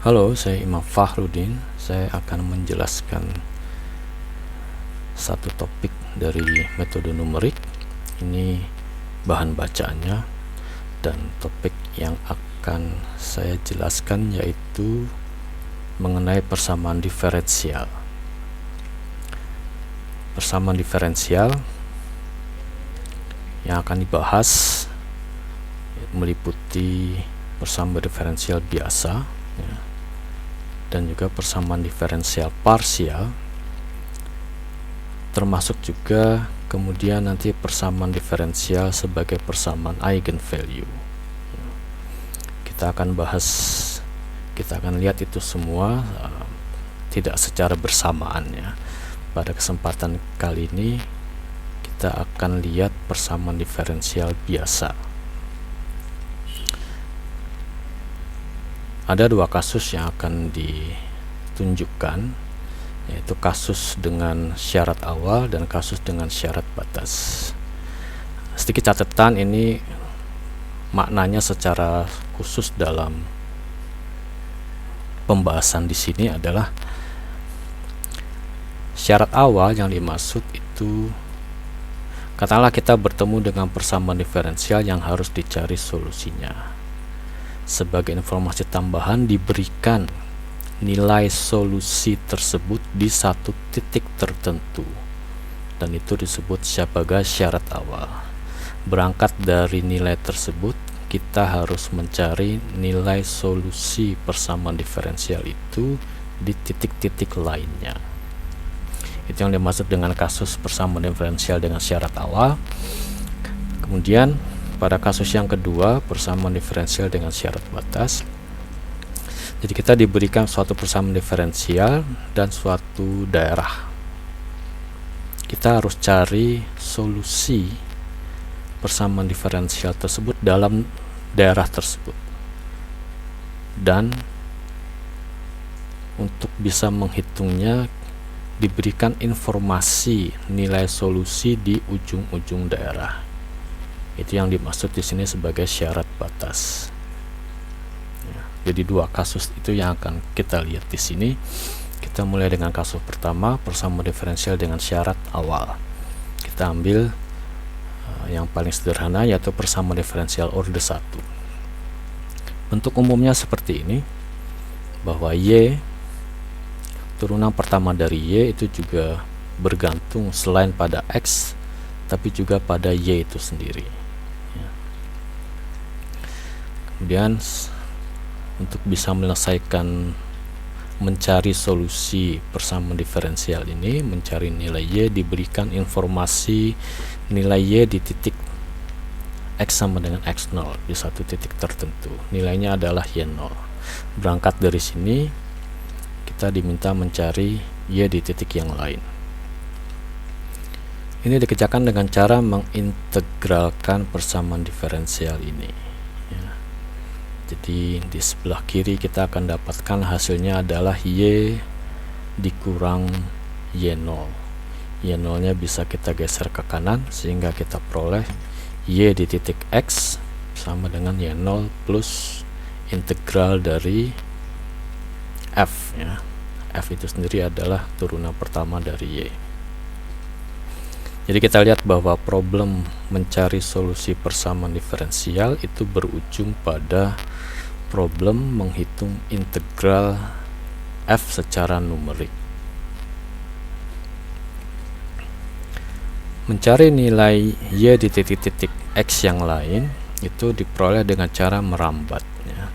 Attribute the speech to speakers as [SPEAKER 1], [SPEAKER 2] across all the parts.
[SPEAKER 1] Halo, saya Imam Fahrudin. Saya akan menjelaskan satu topik dari metode numerik. Ini bahan bacaannya, dan topik yang akan saya jelaskan yaitu mengenai persamaan diferensial. Persamaan diferensial yang akan dibahas meliputi persamaan diferensial biasa, ya, dan juga persamaan diferensial parsial, termasuk juga kemudian nanti persamaan diferensial sebagai persamaan eigenvalue. Kita akan lihat itu semua tidak secara bersamaan ya. Pada kesempatan kali ini kita akan lihat persamaan diferensial biasa. Ada dua kasus yang akan ditunjukkan, yaitu kasus dengan syarat awal dan kasus dengan syarat batas. Sedikit catatan, ini maknanya secara khusus dalam pembahasan di sini adalah syarat awal yang dimaksud itu, katakanlah kita bertemu dengan persamaan diferensial yang harus dicari solusinya. Sebagai informasi tambahan, diberikan nilai solusi tersebut di satu titik tertentu, dan itu disebut sebagai syarat awal. Berangkat dari nilai tersebut, kita harus mencari nilai solusi persamaan diferensial itu di titik-titik lainnya. Itu yang dimaksud dengan kasus persamaan diferensial dengan syarat awal. Kemudian pada kasus yang kedua, persamaan diferensial dengan syarat batas. Jadi kita diberikan suatu persamaan diferensial dan suatu daerah. Kita harus cari solusi persamaan diferensial tersebut dalam daerah tersebut. Dan untuk bisa menghitungnya, diberikan informasi nilai solusi di ujung-ujung daerah. Itu yang dimaksud di sini sebagai syarat batas. Ya, jadi dua kasus itu yang akan kita lihat di sini. Kita mulai dengan kasus pertama, persamaan diferensial dengan syarat awal. Kita ambil yang paling sederhana, yaitu persamaan diferensial orde 1. Bentuk umumnya seperti ini, bahwa Y, turunan pertama dari Y itu juga bergantung selain pada X, tapi juga pada Y itu sendiri. Kemudian untuk bisa mencari solusi persamaan diferensial ini, mencari nilai Y, diberikan informasi nilai Y di titik X sama dengan X0 di satu titik tertentu. Nilainya adalah Y0. Berangkat dari sini, kita diminta mencari Y di titik yang lain. Ini dikerjakan dengan cara mengintegralkan persamaan diferensial ini. Jadi di sebelah kiri kita akan dapatkan hasilnya adalah Y dikurang Y0. Y0 nya bisa kita geser ke kanan sehingga kita peroleh Y di titik X sama dengan Y0 plus integral dari F ya. F itu sendiri adalah turunan pertama dari Y. Jadi kita lihat bahwa problem mencari solusi persamaan diferensial itu berujung pada problem menghitung integral F secara numerik. Mencari nilai Y di titik-titik X yang lain itu diperoleh dengan cara merambat ya.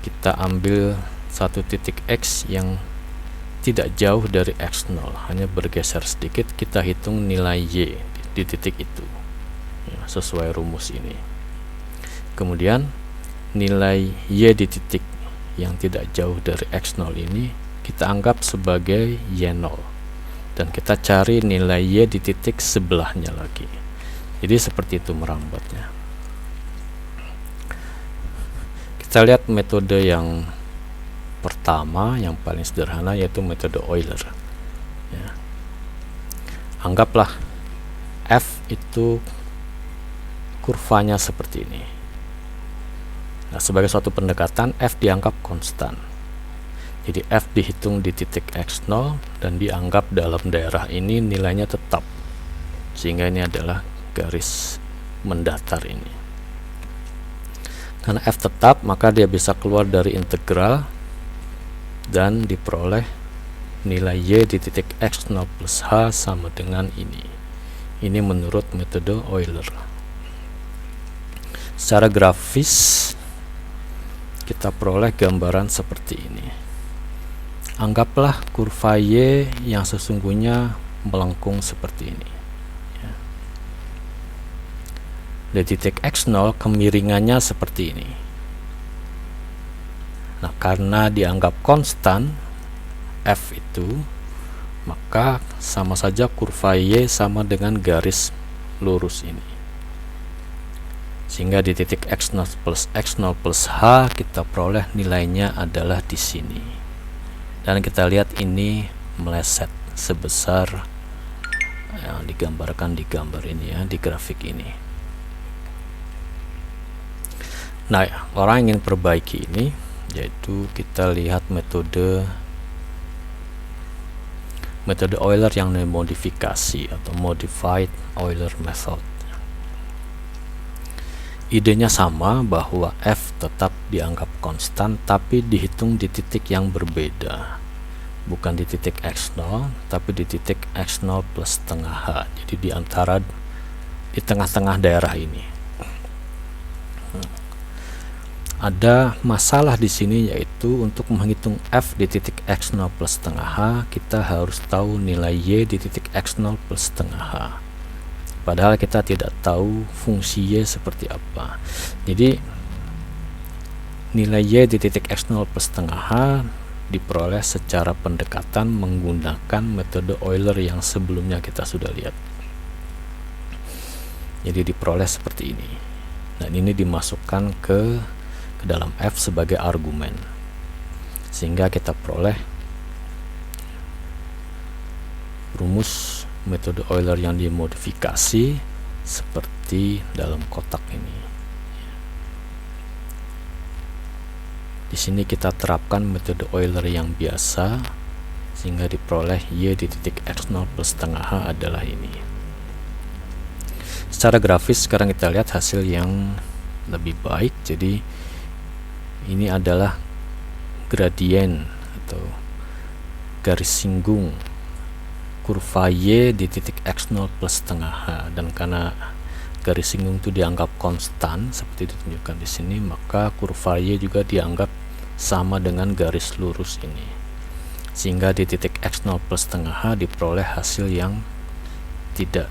[SPEAKER 1] Kita ambil satu titik X yang tidak jauh dari X0, hanya bergeser sedikit, kita hitung nilai Y di titik itu ya, sesuai rumus ini. Kemudian nilai Y di titik yang tidak jauh dari X0 ini kita anggap sebagai Y0, dan kita cari nilai Y di titik sebelahnya lagi. Jadi seperti itu merambatnya. Kita lihat metode yang pertama, yang paling sederhana, yaitu metode Euler ya. Anggaplah F itu kurvanya seperti ini. Nah, sebagai suatu pendekatan, F dianggap konstan. Jadi F dihitung di titik X0 dan dianggap dalam daerah ini nilainya tetap, sehingga ini adalah garis mendatar ini. Karena F tetap, maka dia bisa keluar dari integral dan diperoleh nilai Y di titik X0 plus H sama dengan ini. Ini menurut metode Euler. Secara grafis kita peroleh gambaran seperti ini. Anggaplah kurva Y yang sesungguhnya melengkung seperti ini. Di titik X0 kemiringannya seperti ini. Nah, karena dianggap konstan F itu, maka sama saja kurva Y sama dengan garis lurus ini. Sehingga di titik X0 plus H kita peroleh nilainya adalah di sini. Dan kita lihat ini meleset sebesar yang digambarkan di gambar ini ya, di grafik ini. Nah, orang ingin perbaiki ini, yaitu kita lihat metode Euler yang dimodifikasi atau modified Euler method. Idenya sama, bahwa F tetap dianggap konstan tapi dihitung di titik yang berbeda, bukan di titik X0 tapi di titik X0 plus setengah H. Jadi di tengah-tengah daerah ini. Ada masalah di sini, yaitu untuk menghitung F di titik X0 plus setengah H kita harus tahu nilai Y di titik X0 plus setengah H. Padahal kita tidak tahu fungsi Y seperti apa. Jadi nilai Y di titik X0 plus setengah H diperoleh secara pendekatan menggunakan metode Euler yang sebelumnya kita sudah lihat. Jadi diperoleh seperti ini. Dan ini dimasukkan ke dalam F sebagai argumen, sehingga kita peroleh rumus metode Euler yang dimodifikasi seperti dalam kotak ini. Di sini kita terapkan metode Euler yang biasa, sehingga diperoleh Y di titik X0 plus setengah H adalah ini. Secara grafis sekarang kita lihat hasil yang lebih baik. Jadi ini adalah gradien atau garis singgung kurva Y di titik X0 plus setengah H, dan karena garis singgung itu dianggap konstan seperti ditunjukkan di sini, maka kurva Y juga dianggap sama dengan garis lurus ini, sehingga di titik X0 plus setengah H diperoleh hasil yang tidak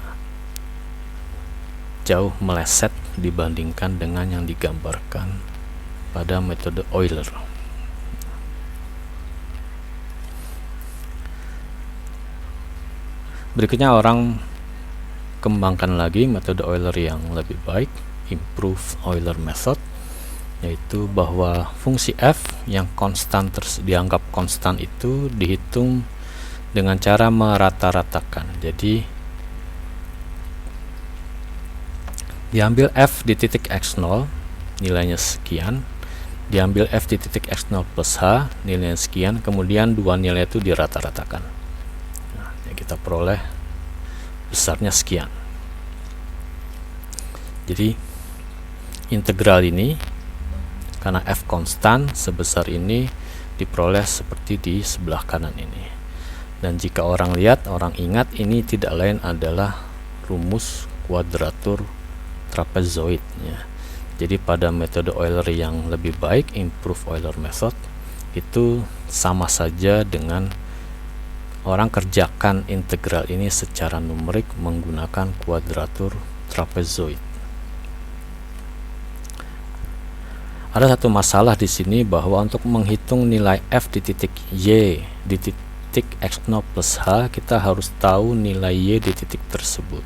[SPEAKER 1] jauh meleset dibandingkan dengan yang digambarkan pada metode Euler. Berikutnya orang kembangkan lagi metode Euler yang lebih baik, improve Euler method, yaitu bahwa fungsi F yang konstan dianggap konstan itu dihitung dengan cara merata-ratakan. Jadi diambil F di titik X0 nilainya sekian, diambil F di titik X0 plus H nilainya sekian, kemudian dua nilai itu dirata-ratakan. Nah, kita peroleh besarnya sekian. Jadi integral ini karena F konstan sebesar ini diperoleh seperti di sebelah kanan ini. Dan jika orang ingat, ini tidak lain adalah rumus kuadratur trapezoid ya. Jadi pada metode Euler yang lebih baik, improve Euler method, itu sama saja dengan orang kerjakan integral ini secara numerik menggunakan kuadratur trapezoid. Ada satu masalah di sini, bahwa untuk menghitung nilai F di titik Y di titik X0 plus H kita harus tahu nilai Y di titik tersebut.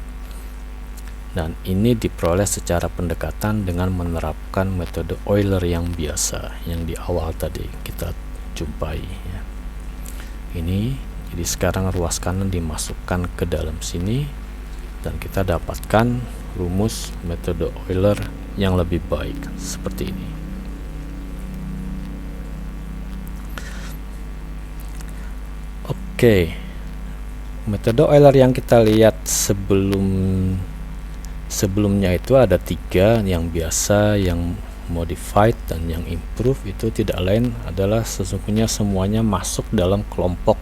[SPEAKER 1] Dan ini diperoleh secara pendekatan dengan menerapkan metode Euler yang biasa yang di awal tadi kita jumpai ya. Ini jadi sekarang ruas kanan dimasukkan ke dalam sini dan kita dapatkan rumus metode Euler yang lebih baik seperti ini. Oke, metode Euler yang kita lihat sebelumnya itu ada 3, yang biasa, yang modified, dan yang improve. Itu tidak lain adalah sesungguhnya semuanya masuk dalam kelompok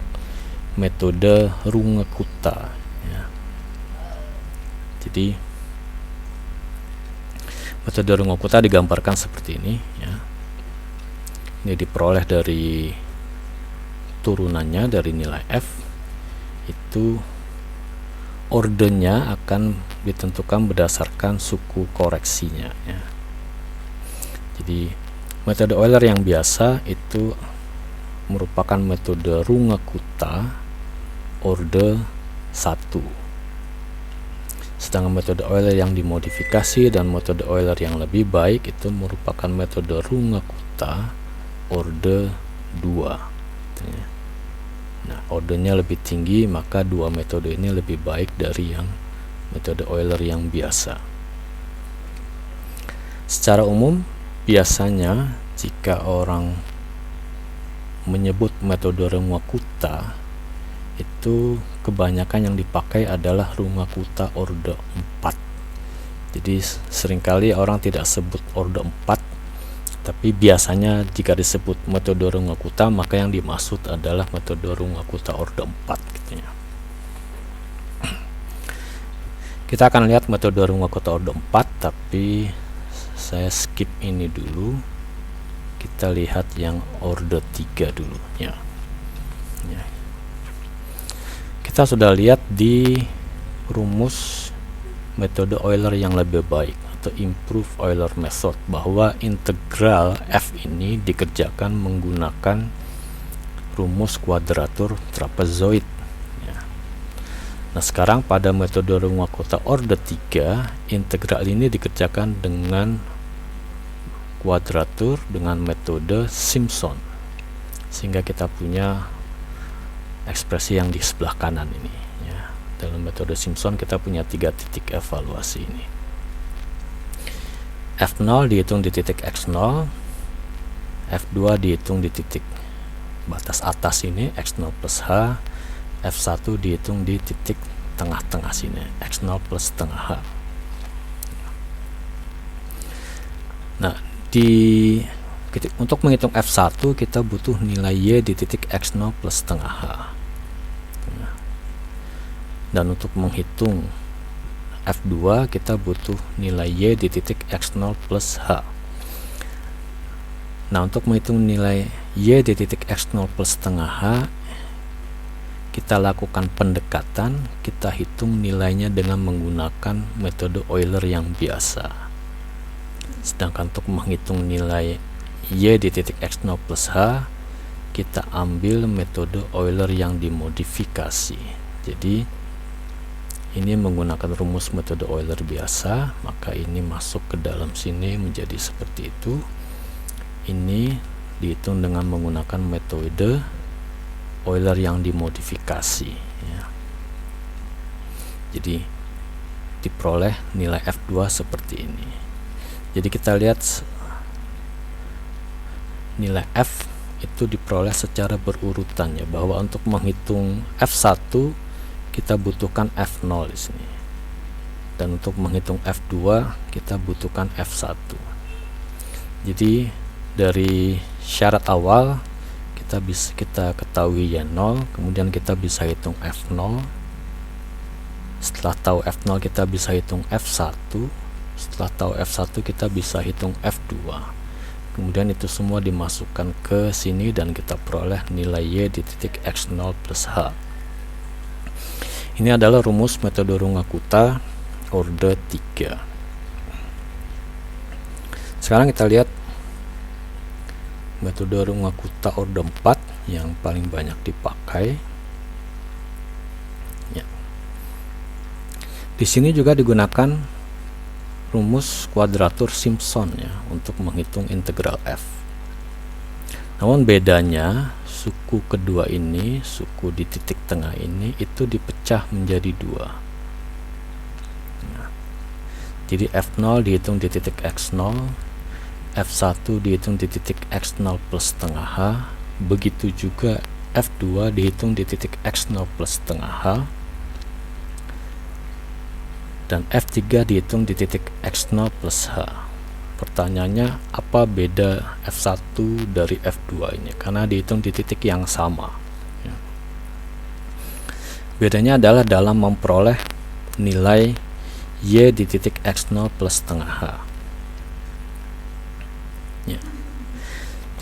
[SPEAKER 1] metode Runge-Kutta ya. Jadi metode Runge-Kutta digambarkan seperti ini ya. Ini diperoleh dari turunannya dari nilai f, itu ordernya akan ditentukan berdasarkan suku koreksinya ya. Jadi metode Euler yang biasa itu merupakan metode Runge-Kutta order 1. Sedangkan metode Euler yang dimodifikasi dan metode Euler yang lebih baik itu merupakan metode Runge-Kutta order 2. Nah, ordernya lebih tinggi, maka dua metode ini lebih baik dari yang metode Euler yang biasa. Secara umum, biasanya jika orang menyebut metode Runge-Kutta, itu kebanyakan yang dipakai adalah Runge-Kutta order 4. Jadi seringkali orang tidak sebut order 4, tapi biasanya jika disebut metode Runge-Kutta, maka yang dimaksud adalah metode Runge-Kutta order 4 gitu ya. Kita akan lihat metode Runge-Kutta order 4, tapi saya skip ini dulu. Kita lihat yang order 3 dulu ya. Kita sudah lihat di rumus metode Euler yang lebih baik atau improve Euler method bahwa integral f ini dikerjakan menggunakan rumus kuadratur trapezoid ya. Nah, sekarang pada metode Runge-Kutta order 3, integral ini dikerjakan dengan kuadratur dengan metode Simpson, sehingga kita punya ekspresi yang di sebelah kanan ini ya. Dalam metode Simpson kita punya 3 titik evaluasi ini. F0 dihitung di titik X0, F2 dihitung di titik batas atas ini X0 plus H, F1 dihitung di titik tengah-tengah sini X0 plus setengah H. Nah, untuk menghitung F1 kita butuh nilai Y di titik X0 plus setengah H. Dan untuk menghitung F2 kita butuh nilai Y di titik X0 plus H. Nah, untuk menghitung nilai Y di titik X0 plus setengah H, kita lakukan pendekatan, kita hitung nilainya dengan menggunakan metode Euler yang biasa. Sedangkan untuk menghitung nilai Y di titik X0 plus H, kita ambil metode Euler yang dimodifikasi. Jadi ini menggunakan rumus metode Euler biasa, maka ini masuk ke dalam sini menjadi seperti itu. Ini dihitung dengan menggunakan metode Euler yang dimodifikasi ya. Jadi diperoleh nilai F2 seperti ini. Jadi kita lihat nilai F itu diperoleh secara berurutan ya, bahwa untuk menghitung F1 kita butuhkan F0 di sini, dan untuk menghitung F2 kita butuhkan F1. Jadi dari syarat awal kita ketahui ya 0, kemudian kita bisa hitung F0. Setelah tahu F0 kita bisa hitung F1. Setelah tahu F1 kita bisa hitung F2. Kemudian itu semua dimasukkan ke sini dan kita peroleh nilai Y di titik X0 plus H. Ini adalah rumus metode Runge-Kutta order 3. Sekarang kita lihat metode Runge-Kutta order 4 yang paling banyak dipakai ya. Di sini juga digunakan rumus kuadratur Simpson ya untuk menghitung integral f. Namun bedanya, suku kedua ini, suku di titik tengah ini itu dipecah menjadi 2. Nah, jadi F0 dihitung di titik X0, F1 dihitung di titik X0 plus setengah H, begitu juga F2 dihitung di titik X0 plus setengah H, dan F3 dihitung di titik X0 plus H. Pertanyaannya, apa beda F1 dari F2 ini? Karena dihitung di titik yang sama. Bedanya adalah dalam memperoleh nilai Y di titik X0 plus setengah H.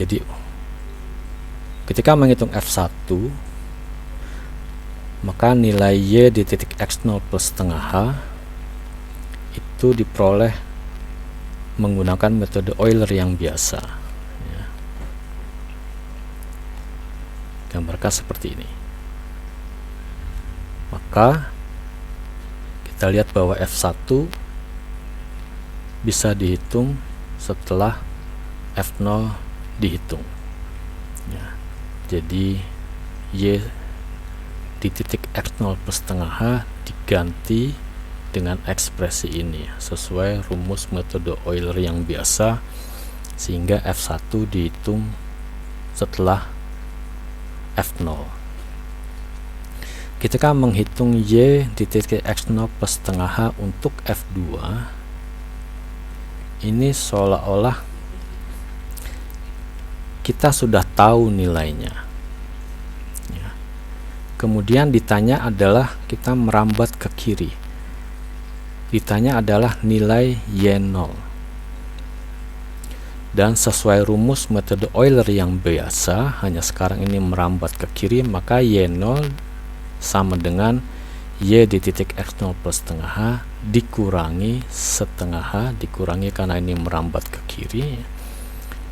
[SPEAKER 1] Jadi ketika menghitung F1, maka nilai Y di titik X0 plus setengah H itu diperoleh menggunakan metode Euler yang biasa. Gambarkan seperti ini. Maka kita lihat bahwa F1 bisa dihitung setelah F0 dihitung. Jadi Y di titik X0 plus setengah H diganti dengan ekspresi ini sesuai rumus metode Euler yang biasa, sehingga F1 dihitung setelah F0. Ketika menghitung Y di titik X0 plus setengah H untuk F2, ini seolah-olah kita sudah tahu nilainya. Kemudian ditanya adalah kita merambat ke kiri. Ditanya adalah nilai Y0. Dan sesuai rumus metode Euler yang biasa, hanya sekarang ini merambat ke kiri, maka Y0 sama dengan Y di titik X0 plus setengah H dikurangi setengah H, dikurangi karena ini merambat ke kiri,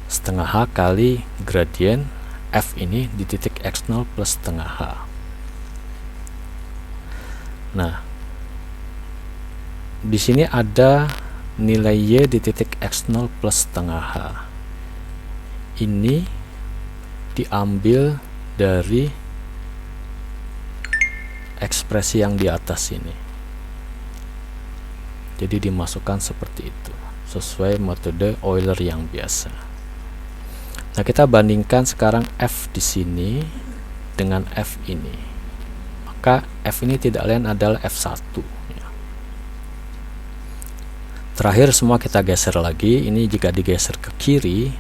[SPEAKER 1] setengah H kali gradien F ini di titik X0 plus setengah H. Nah, di sini ada nilai Y di titik X0 plus setengah H. Ini diambil dari ekspresi yang di atas ini. Jadi dimasukkan seperti itu, sesuai metode Euler yang biasa. Nah, kita bandingkan sekarang F di sini dengan F ini. Maka F ini tidak lain adalah F1. Terakhir semua kita geser lagi. Ini jika digeser ke kiri,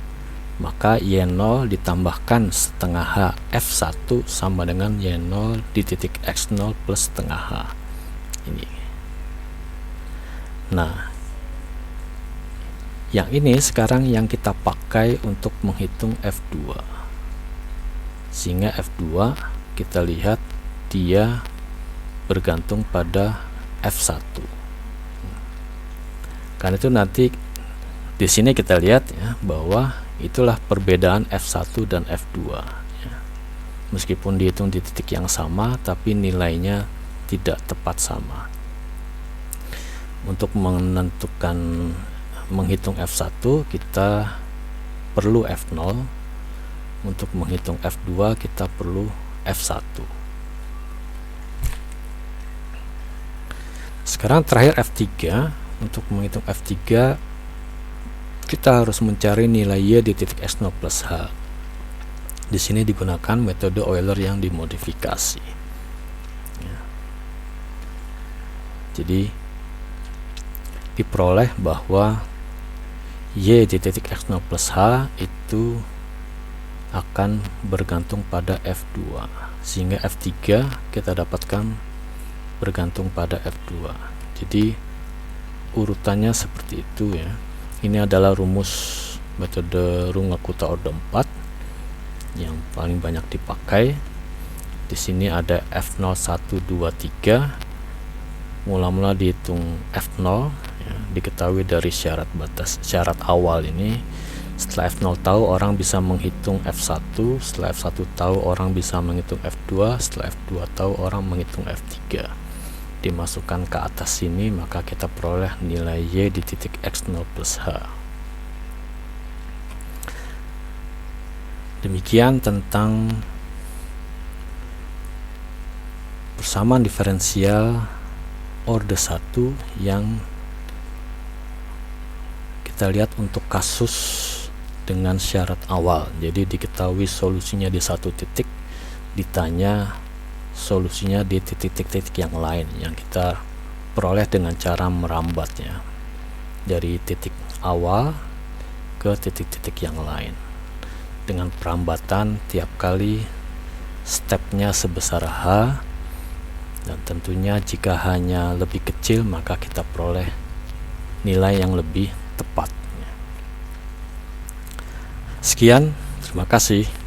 [SPEAKER 1] maka Y0 ditambahkan setengah H F1 sama dengan Y0 di titik X0 plus setengah H. Ini. Nah, yang ini sekarang yang kita pakai untuk menghitung F2. Sehingga F2 kita lihat dia bergantung pada F1. Karena itu nanti di sini kita lihat ya, bahwa itulah perbedaan F1 dan F2 ya. Meskipun dihitung di titik yang sama, tapi nilainya tidak tepat sama. Untuk menentukan menghitung F1 kita perlu F0, untuk menghitung F2 kita perlu F1. Sekarang terakhir F3. Untuk menghitung F3 kita harus mencari nilai Y di titik X0 plus H. Di sini digunakan metode Euler yang dimodifikasi ya. Jadi diperoleh bahwa Y di titik X0 plus H itu akan bergantung pada F2, sehingga F3 kita dapatkan bergantung pada F2. Jadi urutannya seperti itu ya. Ini adalah rumus metode Runge-Kutta-Orde 4 yang paling banyak dipakai. Di sini ada F0 1 2 3. Mula-mula dihitung F0 ya, diketahui dari syarat awal ini. Setelah F0 tahu, orang bisa menghitung F1. Setelah F1 tahu, orang bisa menghitung F2. Setelah F2 tahu, orang menghitung F3. Dimasukkan ke atas sini, maka kita peroleh nilai Y di titik X0 plus H. Demikian tentang persamaan diferensial orde 1 yang kita lihat untuk kasus dengan syarat awal. Jadi diketahui solusinya di satu titik, ditanya solusinya di titik-titik yang lain yang kita peroleh dengan cara merambatnya dari titik awal ke titik-titik yang lain dengan perambatan tiap kali stepnya sebesar H, dan tentunya jika hanya lebih kecil maka kita peroleh nilai yang lebih tepat. Sekian, terima kasih.